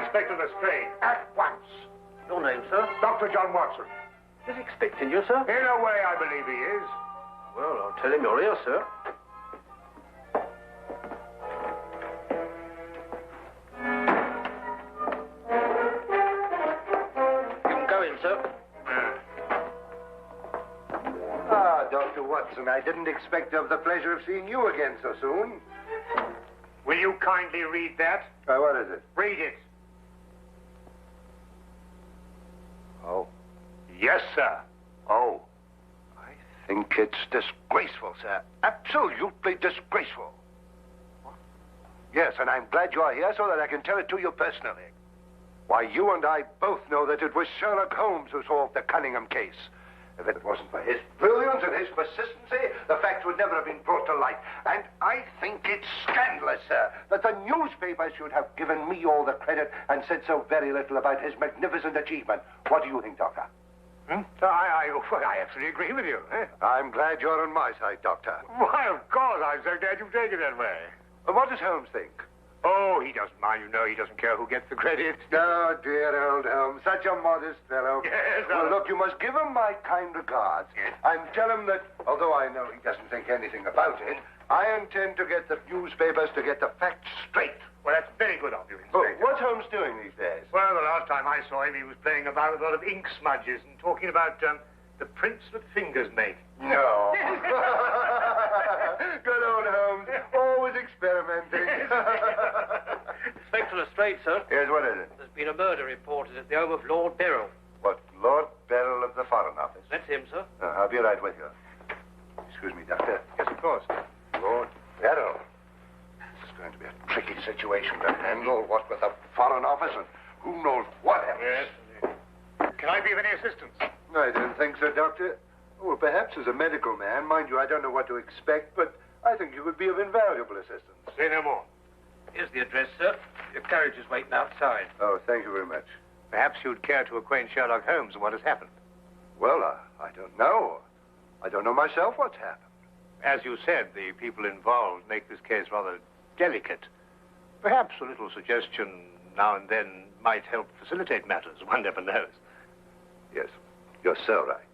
Inspector Lestrade, at once. Your name, sir? Dr. John Watson. Is he expecting you, sir? In a way, I believe he is. Well, I'll tell him you're here, sir. You can go in, sir. Dr. Watson, I didn't expect to have the pleasure of seeing you again so soon. Will you kindly read that? What is it? Read it. Oh. Yes, sir. Oh. I think it's disgraceful, sir. Absolutely disgraceful. What? Yes, and I'm glad you're here so that I can tell it to you personally. Why, you and I both know that it was Sherlock Holmes who solved the Cunningham case. If it wasn't for his brilliance and his persistency, the facts would never have been brought to light. And I think it's scandalous, sir, that the newspapers should have given me all the credit and said so very little about his magnificent achievement. What do you think, Doctor? I absolutely agree with you. I'm glad you're on my side, Doctor. Why, of course. I'm so glad you've taken it that way. What does Holmes think? Oh, he doesn't mind. You know, he doesn't care who gets the credit. Oh, dear old Holmes. Such a modest fellow. Yes, well, look, you must give him my kind regards. Yes. And tell him that, although I know he doesn't think anything about it, I intend to get the newspapers to get the facts straight. Well, that's very good of you, Oh, Inspector. what's Holmes doing these days? Well, the last time I saw him, he was playing about with a lot of ink smudges and talking about the prints that fingers make. No. Good old Holmes. Always experimenting. Inspector Lestrade, sir. Yes, what is it? There's been a murder reported at the home of Lord Beryl. What, Lord Beryl of the Foreign Office? That's him, sir. I'll be right with you. Excuse me, Doctor. Yes, of course. Lord Beryl. This is going to be a tricky situation to handle, what with the Foreign Office and who knows what else. Yes. Can I be of any assistance? I don't think so, Doctor. Well, perhaps as a medical man, mind you, I don't know what to expect, but I think you would be of invaluable assistance. Say no more. Here's the address, sir. Your carriage is waiting outside. Oh, thank you very much. Perhaps you'd care to acquaint Sherlock Holmes with what has happened. Well, I don't know. I don't know myself what's happened. As you said, the people involved make this case rather delicate. Perhaps a little suggestion now and then might help facilitate matters. One never knows. Yes, you're so right.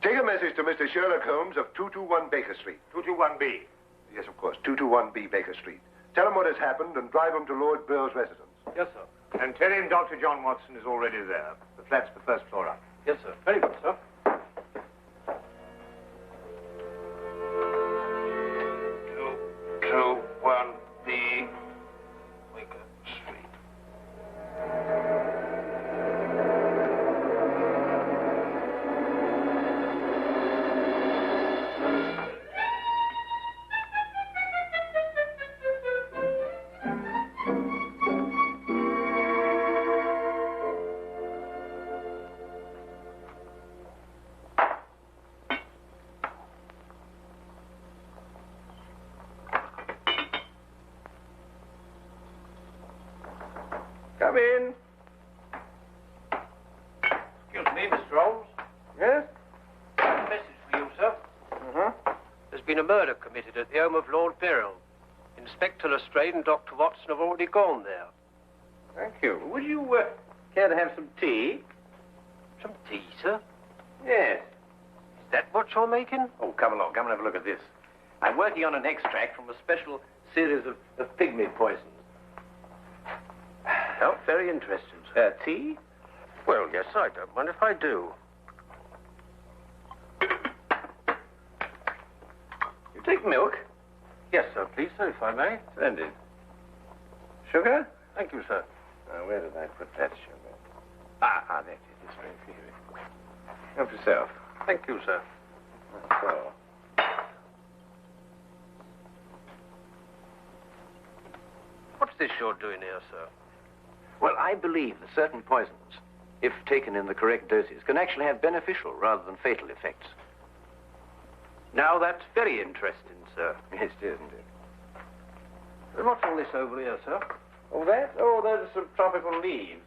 Take a message to Mr. Sherlock Holmes of 221 Baker Street. 221B. Yes, of course, 221B Baker Street. Tell him what has happened and drive him to Lord Beryl's residence. Yes, sir. And tell him Dr. John Watson is already there. The flat's the first floor up. Yes, sir. Very good, sir. 221B Baker Street. Come in. Excuse me, Mr. Holmes. Yes? A message for you, sir. Uh-huh. There's been a murder committed at the home of Lord Beryl. Inspector Lestrade and Dr. Watson have already gone there. Thank you. Would you care to have some tea? Some tea, sir? Yes. Is that what you're making? Oh, come along. Come and have a look at this. I'm working on an extract from a special series of pygmy poisons. Oh, very interesting, sir. Tea? Well, yes, I don't mind if I do. You take milk? Yes, sir, please, sir, if I may. Splendid. Sugar? Thank you, sir. Where did I put that sugar? Ah, there it is. It's very few. Help yourself. Thank you, sir. So. What's this you're doing here, sir? Well, I believe that certain poisons, if taken in the correct doses, can actually have beneficial rather than fatal effects. Now, that's very interesting, sir. Yes, it is, isn't it? And what's all this over here, sir? Oh, that? Oh, those are some tropical leaves.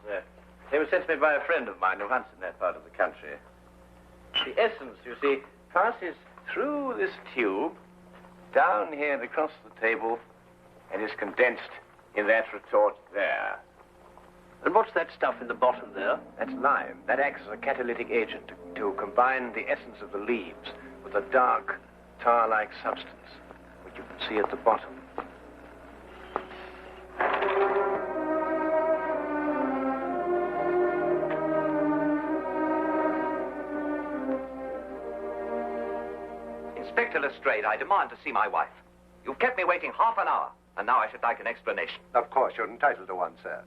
They were sent to me by a friend of mine who hunts in that part of the country. The essence, you see, passes through this tube, down here and across the table, and is condensed in that retort there. And what's that stuff in the bottom there? That's lime. That acts as a catalytic agent to combine the essence of the leaves with a dark, tar-like substance, which you can see at the bottom. Inspector Lestrade, I demand to see my wife. You've kept me waiting half an hour, and now I should like an explanation. Of course, you're entitled to one, sir.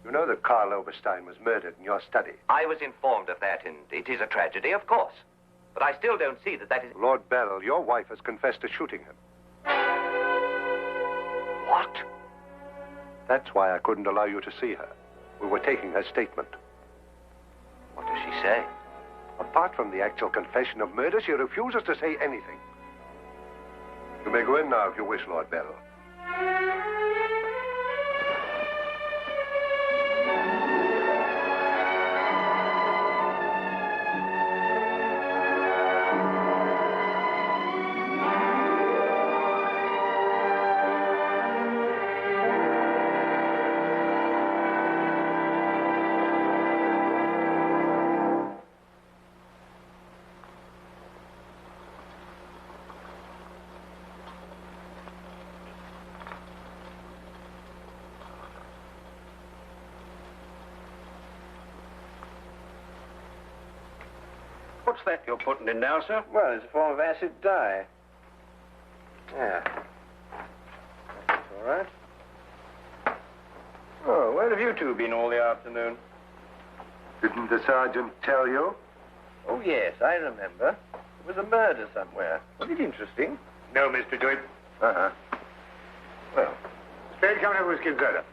You know that Karl Oberstein was murdered in your study. I was informed of that, and it is a tragedy, of course. But I still don't see that is... Lord Beryl, your wife has confessed to shooting him. What? That's why I couldn't allow you to see her. We were taking her statement. What does she say? Apart from the actual confession of murder, she refuses to say anything. You may go in now if you wish, Lord Beryl. What's that you're putting in now, sir? Well, it's a form of acid dye. Yeah. That's all right. Oh, where have you two been all the afternoon? Didn't the sergeant tell you? Oh, yes, I remember. There was a murder somewhere. Was it interesting? No, Mr. Dewitt. Uh-huh. Well, Straight coming up whiskey and soda.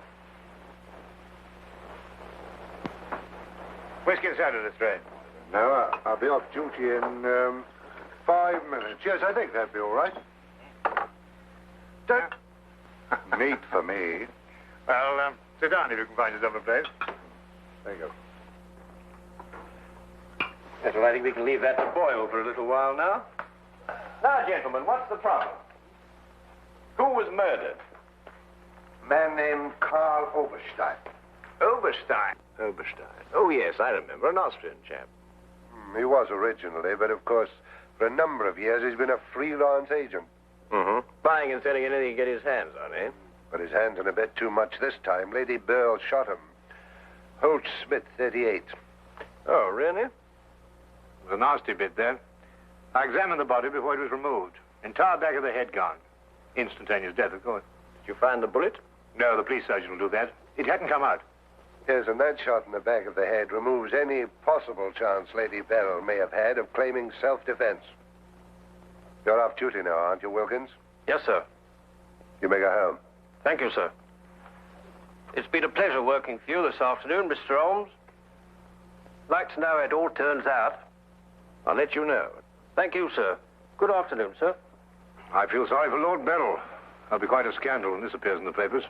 Whiskey and soda, Lestrade. No, I'll be off duty in 5 minutes. Yes, I think that'd be all right. Meat for me. Well, sit down if you can find yourself a place. Thank you. yes, well, I think we can leave that to boil for a little while now. Now, gentlemen, what's the problem? Who was murdered? A man named Karl Oberstein. Oberstein. Oberstein. Oh, yes, I remember. An Austrian chap. He was originally, but of course, for a number of years, he's been a freelance agent. Mm-hmm. Buying and selling anything he can get his hands on, eh? But his hands in a bit too much this time. Lady Beryl shot him. Holt Smith, 38. Oh, really? It was a nasty bit there. I examined the body before it was removed. Entire back of the head gone. Instantaneous death, of course. Did you find the bullet? No, the police surgeon will do that. It hadn't come out. Yes, and that shot in the back of the head removes any possible chance Lady Beryl may have had of claiming self-defense. You're off duty now, aren't you, Wilkins? Yes, sir. You may go home. Thank you, sir. It's been a pleasure working for you this afternoon, Mr. Holmes. I'd like to know how it all turns out. I'll let you know. Thank you, sir. Good afternoon, sir. I feel sorry for Lord Beryl. There'll be quite a scandal when this appears in the papers.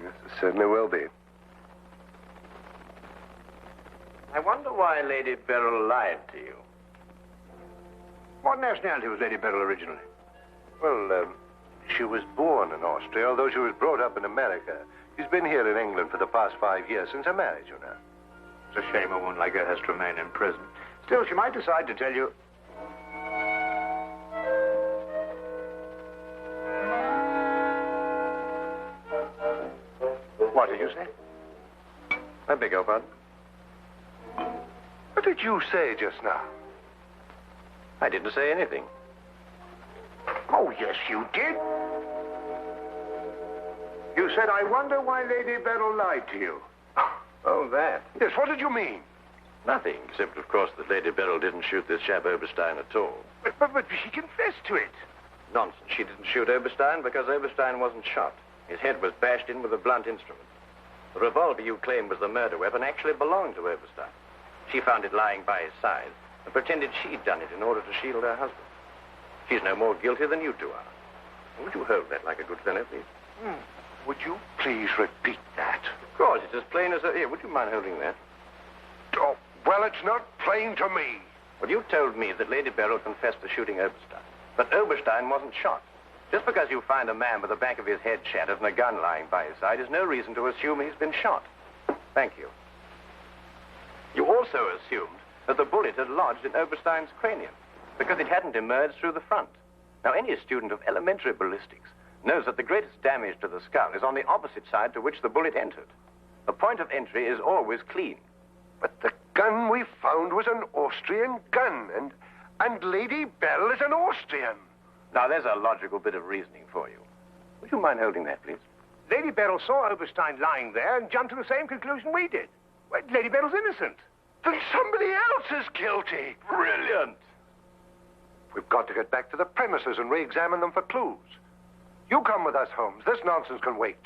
Yes, it certainly will be. I wonder why Lady Beryl lied to you. What nationality was Lady Beryl originally? Well, she was born in Austria, although she was brought up in America. She's been here in England for the past 5 years, since her marriage, you know. It's a shame a woman like her has to remain in prison. Still, she might decide to tell you... What did you say? I beg your pardon? What did you say just now? I didn't say anything. Oh, yes, you did. You said, I wonder why Lady Beryl lied to you. Oh, that. Yes, what did you mean? Nothing, except, of course, that Lady Beryl didn't shoot this chap Oberstein at all. But she confessed to it. Nonsense. She didn't shoot Oberstein because Oberstein wasn't shot. His head was bashed in with a blunt instrument. The revolver you claim was the murder weapon actually belonged to Oberstein. She found it lying by his side and pretended she'd done it in order to shield her husband. She's no more guilty than you two are. Would you hold that like a good fellow, please? Would you please repeat that? Of course, it's as plain as a... Here, would you mind holding that? Oh, well, it's not plain to me. Well, you told me that Lady Beryl confessed to shooting Oberstein. But Oberstein wasn't shot. Just because you find a man with the back of his head shattered and a gun lying by his side is no reason to assume he's been shot. Thank you. You also assumed that the bullet had lodged in Oberstein's cranium because it hadn't emerged through the front. Now, any student of elementary ballistics knows that the greatest damage to the skull is on the opposite side to which the bullet entered. The point of entry is always clean. But the gun we found was an Austrian gun, and Lady Beryl is an Austrian. Now, there's a logical bit of reasoning for you. Would you mind holding that, please? Lady Beryl saw Oberstein lying there and jumped to the same conclusion we did. Well, Lady Beryl's innocent. Then somebody else is guilty. Brilliant. We've got to get back to the premises and re-examine them for clues. You come with us, Holmes. This nonsense can wait.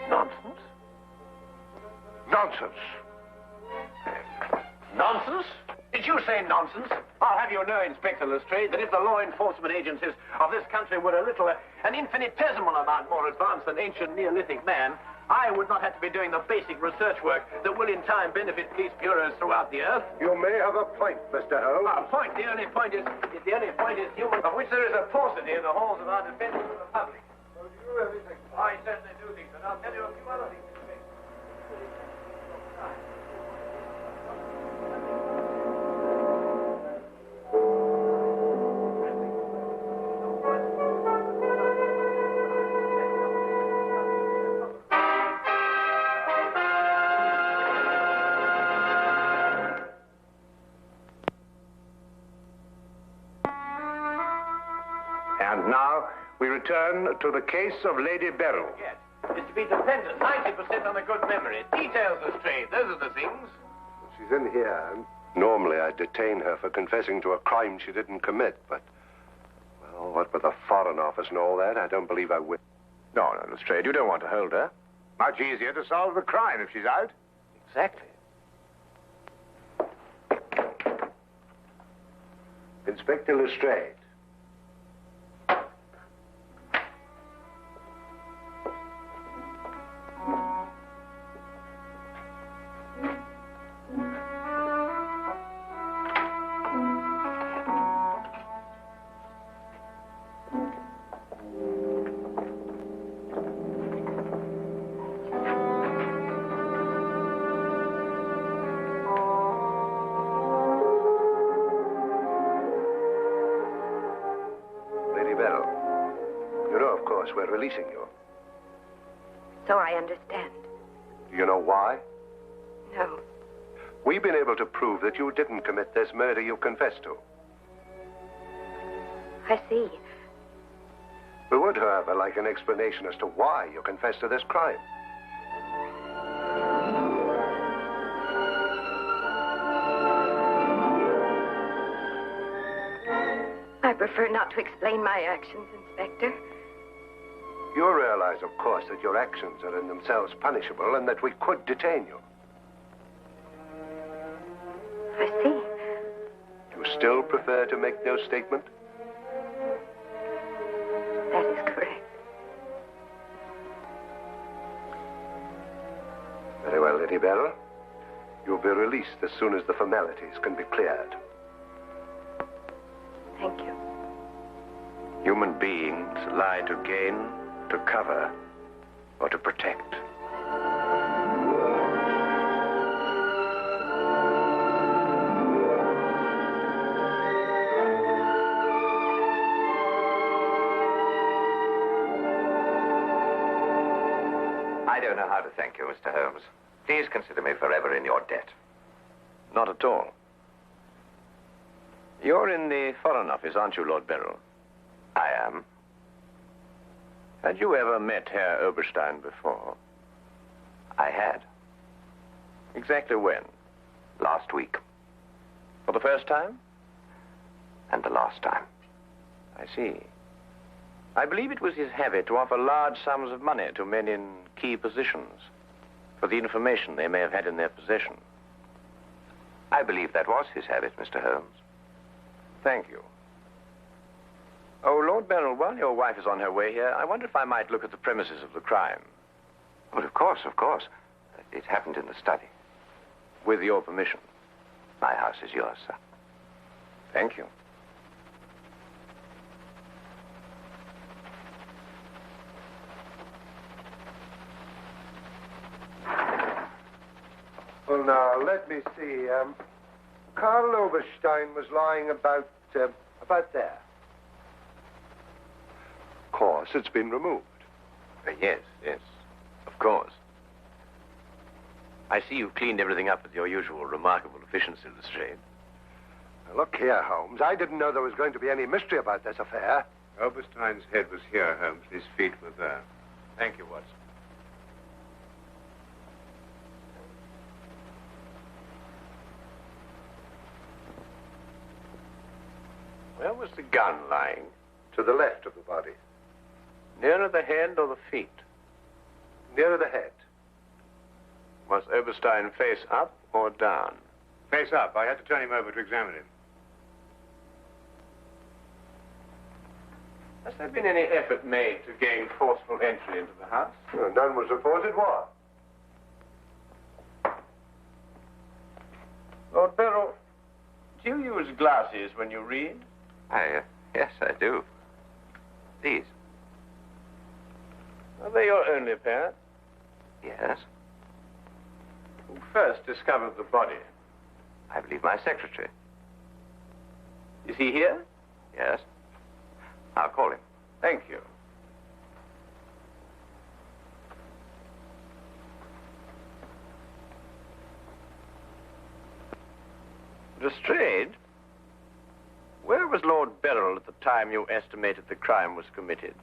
Nonsense? Nonsense. Nonsense? Did you say nonsense? I'll have you know, Inspector Lestrade, that if the law enforcement agencies of this country were an infinitesimal amount more advanced than ancient Neolithic man, I would not have to be doing the basic research work that will in time benefit police bureaus throughout the earth. You may have a point, Mr. Holmes. Point. The only point is human, of which there is a paucity in the halls of our defense of the public. So do you really think? I certainly do think so. And I'll tell you a few other things. And now we return to the case of Lady Beryl. Yes. It's to be dependent 90% on a good memory. Details, Lestrade. Those are the things. She's in here. Normally I'd detain her for confessing to a crime she didn't commit, but... Well, what with the Foreign Office and all that, I don't believe I will. No, Lestrade, you don't want to hold her. Much easier to solve the crime if she's out. Exactly. Inspector Lestrade. We're releasing you. So I understand. Do you know why? No. We've been able to prove that you didn't commit this murder you confessed to. I see. We would, however, like an explanation as to why you confessed to this crime. I prefer not to explain my actions, Inspector. You realize, of course, that your actions are in themselves punishable and that we could detain you. I see. You still prefer to make no statement? That is correct. Very well, Lady Beryl. You'll be released as soon as the formalities can be cleared. Thank you. Human beings lie to gain, to cover, or to protect. I don't know how to thank you, Mr. Holmes. Please consider me forever in your debt. Not at all. You're in the Foreign Office, aren't you, Lord Beryl? I am. Had you ever met Herr Oberstein before? I had. Exactly when? Last week. For the first time? And the last time. I see. I believe it was his habit to offer large sums of money to men in key positions for the information they may have had in their possession. I believe that was his habit, Mr. Holmes. Thank you. Oh, Lord Beryl, while your wife is on her way here, I wonder if I might look at the premises of the crime. Well, of course, of course. It happened in the study. With your permission. My house is yours, sir. Thank you. Now, let me see. Karl Oberstein was lying about there. Of course, it's been removed. Yes, of course. I see you've cleaned everything up with your usual remarkable efficiency, Lestrade. Now, look here, Holmes. I didn't know there was going to be any mystery about this affair. Oberstein's head was here, Holmes. His feet were there. Thank you, Watson. Where was the gun lying? To the left of the body. Nearer the head or the feet? Nearer the head. Was Oberstein face up or down? Face up. I had to turn him over to examine him. Has there been any effort made to gain forceful entry into the house? Well, none was reported. What? Lord Beryl, do you use glasses when you read? Yes, I do. These? Are they your only pair? Yes. Who first discovered the body? I believe my secretary. Is he here? Yes. I'll call him. Thank you. Lestrade, where was Lord Beryl at the time you estimated the crime was committed?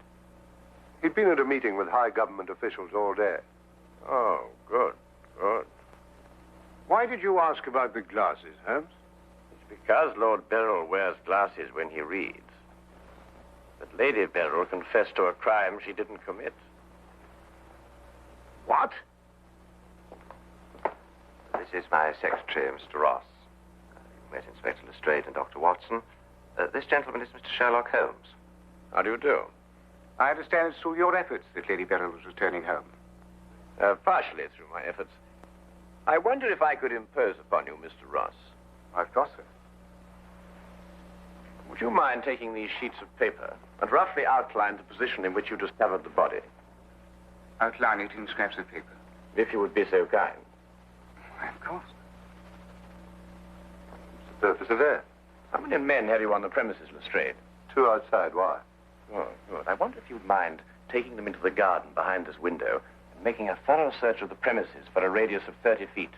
He'd been at a meeting with high government officials all day. Oh, good. Why did you ask about the glasses, Holmes? It's because Lord Beryl wears glasses when he reads. But Lady Beryl confessed to a crime she didn't commit. What? This is my secretary, Mr. Ross. You met Inspector Lestrade and Dr. Watson. This gentleman is Mr. Sherlock Holmes. How do you do? I understand it's through your efforts that Lady Beryl was returning home. Partially through my efforts. I wonder if I could impose upon you, Mr. Ross. Of course, sir. Would you mind taking these sheets of paper and roughly outline the position in which you discovered the body? Outline it in scraps of paper. If you would be so kind. Of course. What's the purpose of that? How many men have you on the premises, Lestrade? 2 outside. Why? Oh, good. I wonder if you'd mind taking them into the garden behind this window and making a thorough search of the premises for a radius of 30 feet.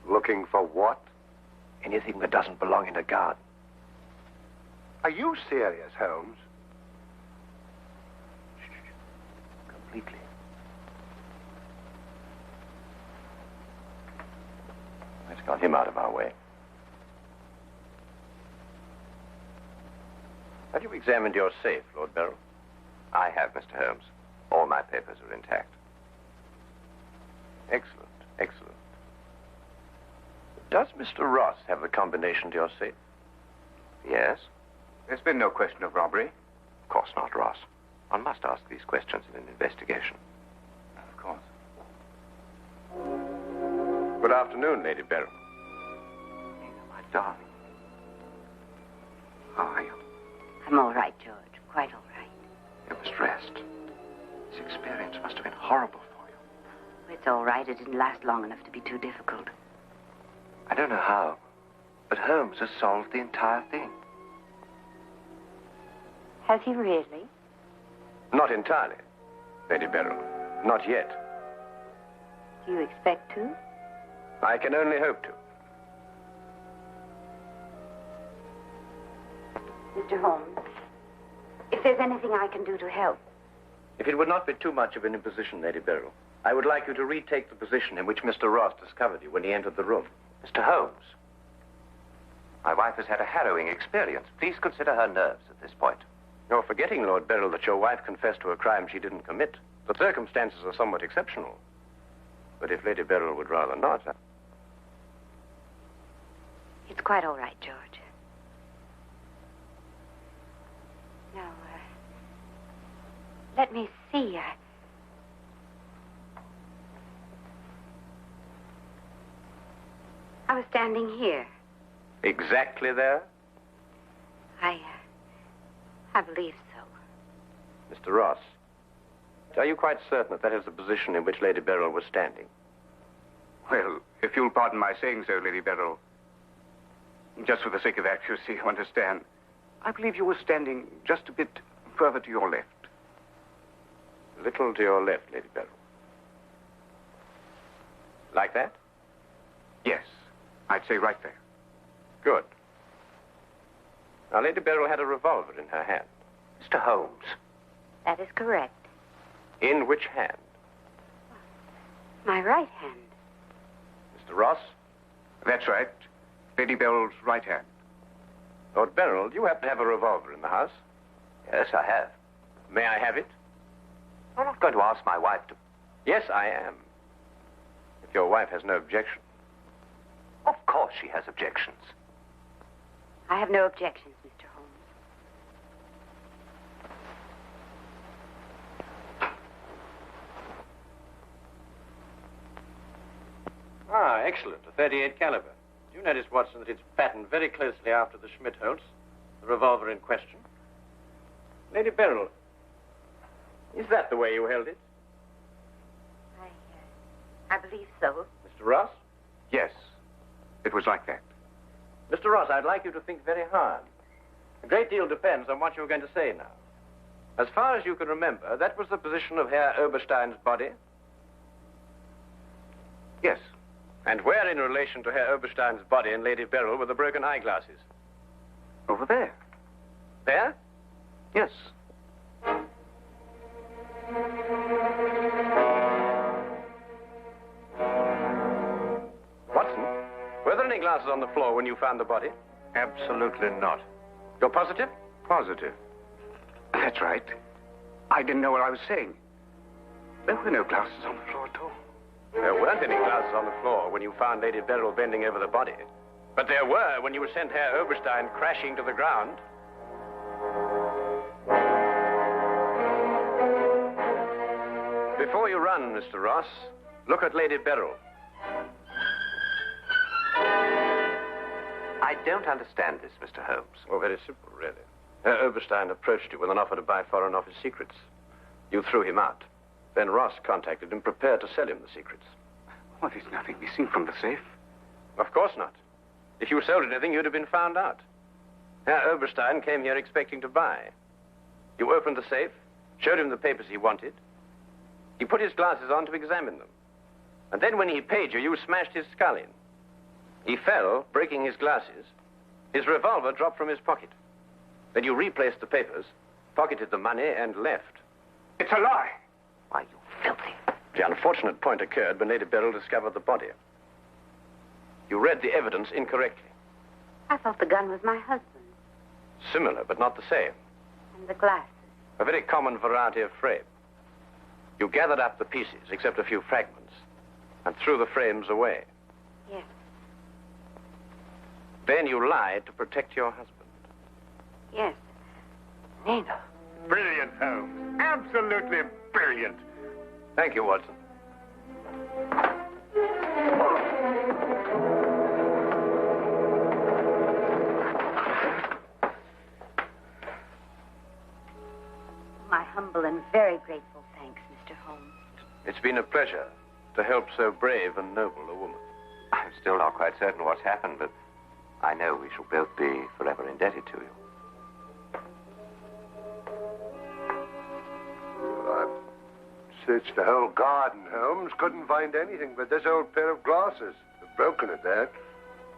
Looking for what? Anything that doesn't belong in a garden. Are you serious, Holmes? Completely. Let's got him out of our way. Have you examined your safe, Lord Beryl? I have, Mr. Holmes. All my papers are intact. Excellent. Does Mr. Ross have the combination to your safe? Yes? There's been no question of robbery. Of course not, Ross. One must ask these questions in an investigation. Of course. Good afternoon, Lady Beryl. Nina, my darling. How are you? I'm all right, George. Quite all right. You must rest. This experience must have been horrible for you. It's all right. It didn't last long enough to be too difficult. I don't know how, but Holmes has solved the entire thing. Has he really? Not entirely, Lady Beryl. Not yet. Do you expect to? I can only hope to. Mr. Holmes, if there's anything I can do to help. If it would not be too much of an imposition, Lady Beryl, I would like you to retake the position in which Mr. Ross discovered you when he entered the room. Mr. Holmes, my wife has had a harrowing experience. Please consider her nerves at this point. You're forgetting, Lord Beryl, that your wife confessed to a crime she didn't commit. The circumstances are somewhat exceptional. But if Lady Beryl would rather not... It's quite all right, George. Now, let me see. I was standing here. Exactly there? I believe so. Mr. Ross, are you quite certain that that is the position in which Lady Beryl was standing? Well, if you'll pardon my saying so, Lady Beryl, just for the sake of accuracy, you understand, I believe you were standing just a bit further to your left. A little to your left, Lady Beryl. Like that? Yes, I'd say right there. Good. Now, Lady Beryl had a revolver in her hand. Mr. Holmes. That is correct. In which hand? My right hand. Mr. Ross? That's right. Lady Beryl's right hand. Lord Beryl, do you happen to have a revolver in the house? Yes, I have. May I have it? I'm not going to ask my wife to... Yes, I am. If your wife has no objection. Of course she has objections. I have no objections, Mr. Holmes. Ah, excellent. A .38 caliber. You notice, Watson, that it's patterned very closely after the Schmidt-Holtz, the revolver in question. Lady Beryl, is that the way you held it? I believe so. Mr. Ross? Yes, it was like that. Mr. Ross, I'd like you to think very hard. A great deal depends on what you're going to say now. As far as you can remember, that was the position of Herr Oberstein's body? Yes. And where in relation to Herr Oberstein's body and Lady Beryl were the broken eyeglasses? Over there. There? Yes. Watson, were there any glasses on the floor when you found the body? Absolutely not. You're positive? Positive. That's right. I didn't know what I was saying. There were no glasses on the floor at all. There weren't any glasses on the floor when you found Lady Beryl bending over the body. But there were when you sent Herr Oberstein crashing to the ground. Before you run, Mr. Ross, look at Lady Beryl. I don't understand this, Mr. Holmes. Oh, very simple, really. Herr Oberstein approached you with an offer to buy Foreign Office secrets. You threw him out. Then Ross contacted him, prepared to sell him the secrets. Well, there's nothing missing from the safe. Of course not. If you sold anything, you'd have been found out. Herr Oberstein came here expecting to buy. You opened the safe, showed him the papers he wanted. He put his glasses on to examine them. And then when he paid you, you smashed his skull in. He fell, breaking his glasses. His revolver dropped from his pocket. Then you replaced the papers, pocketed the money, and left. It's a lie. Why, you filthy... The unfortunate point occurred when Lady Beryl discovered the body. You read the evidence incorrectly. I thought the gun was my husband's. Similar, but not the same. And the glasses. A very common variety of frame. You gathered up the pieces, except a few fragments, and threw the frames away. Yes. Then you lied to protect your husband. Yes. Nina. Brilliant, Holmes. Absolutely brilliant. Thank you, Watson. My humble and very grateful thanks, Mr. Holmes. It's been a pleasure to help so brave and noble a woman. I'm still not quite certain what's happened, but I know we shall both be forever indebted to you. Searched the whole garden, Holmes. Couldn't find anything but this old pair of glasses. They're broken at that.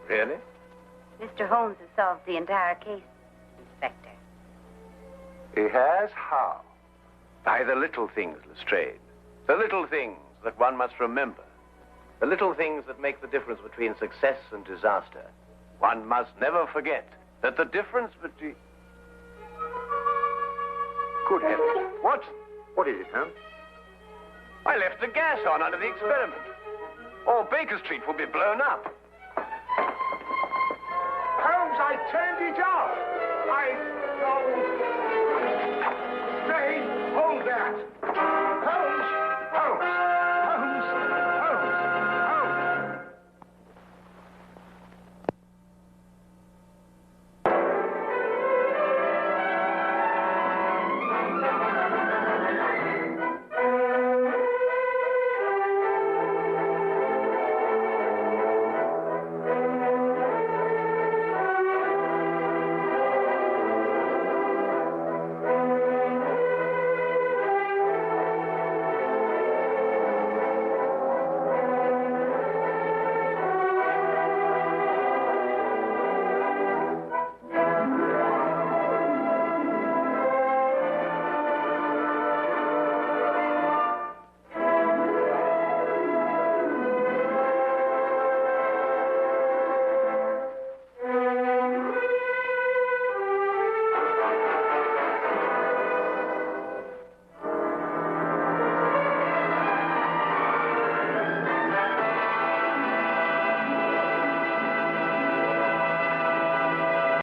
Really? Mr. Holmes has solved the entire case, Inspector. He has? How? By the little things, Lestrade. The little things that one must remember. The little things that make the difference between success and disaster. One must never forget that the difference between... Good heavens. What is it, Holmes? I left the gas on under the experiment. All Baker Street will be blown up. Holmes, I turned it off. Stay, hold that.